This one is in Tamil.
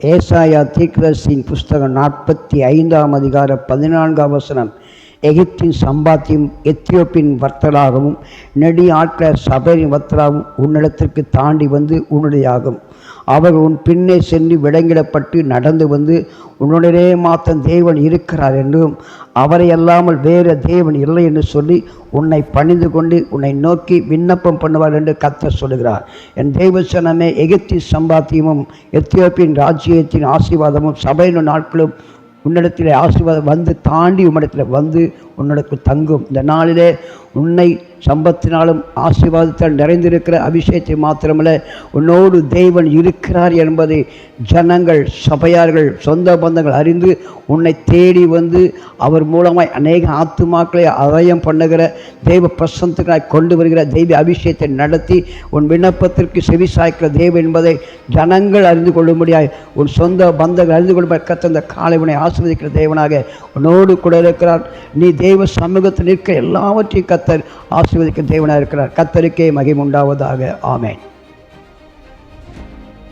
ஏசாயா தீர்க்கதரிசியின் புஸ்தகம் 45ஆம் அதிகாரம் 14ஆம் வசனம். எகிப்தின் சம்பாத்தியம் எத்தியோப்பின் வர்த்தலாகவும் நெடிய ஆட்கள சபையின் வர்த்தலாகவும் உன்னிடத்திற்கு தாண்டி வந்து உன்னுடையாகும். அவர் உன் பின்னே சென்று விடங்கிடப்பட்டு நடந்து வந்து உன்னுடனே மாத்திரம் தேவன் இருக்கிறார் என்றும் அவரை அல்லாமல் வேறு தேவன் இல்லை என்று சொல்லி உன்னை பணிந்து கொண்டு உன்னை நோக்கி விண்ணப்பம் பண்ணுவார் என்று கர்த்தர் சொல்லுகிறார். என் தேவசனமே, எகிப்தின் சம்பாத்தியமும் எத்தியோப்பின் ராஜ்யத்தின் ஆசீர்வாதமும் சபையின் நாட்களும் உன்னிடத்தில் ஆசீர்வாதம் வந்து தாண்டி உன்னிடத்தில் வந்து உன்னிடத்தில் தங்கும். இந்த நாளிலே உன்னை சம்பத்தினாலும் ஆசீர்வாதத்தால் நிறைந்திருக்கிற அபிஷேகத்தை மாத்திரமல்ல, உன்னோடு தேவன் இருக்கிறார் என்பதை ஜனங்கள், சபையார்கள், சொந்த பந்தங்கள் அறிந்து உன்னை தேடி வந்து அவர் மூலமாய் அநேக ஆத்துமாக்களை அதயம் பண்ணுகிற தெய்வ பிரசன்னத்துக்காய் கொண்டு வருகிற தெய்வ அபிஷேகத்தை நடத்தி உன் விண்ணப்பத்திற்கு செவி சாய்க்கிற தெய்வம் என்பதை ஜனங்கள் அறிந்து கொள்ளும்படியாய் உன் சொந்த பந்தங்கள் அறிந்து கொள்ளும்படி கர்த்தர் இந்த காலை உன்னை ஆசீர்வதிக்கிற தேவனாக உன்னோடு கூட இருக்கிறார். நீ தெய்வ சமூகத்தில் நிற்க எல்லாவற்றையும் கர்த்தர் ஆசீர்வதிக்கிற தேவனாக இருக்கிறார். கர்த்தருக்கே மகிமை உண்டாவதாக. ஆமென்.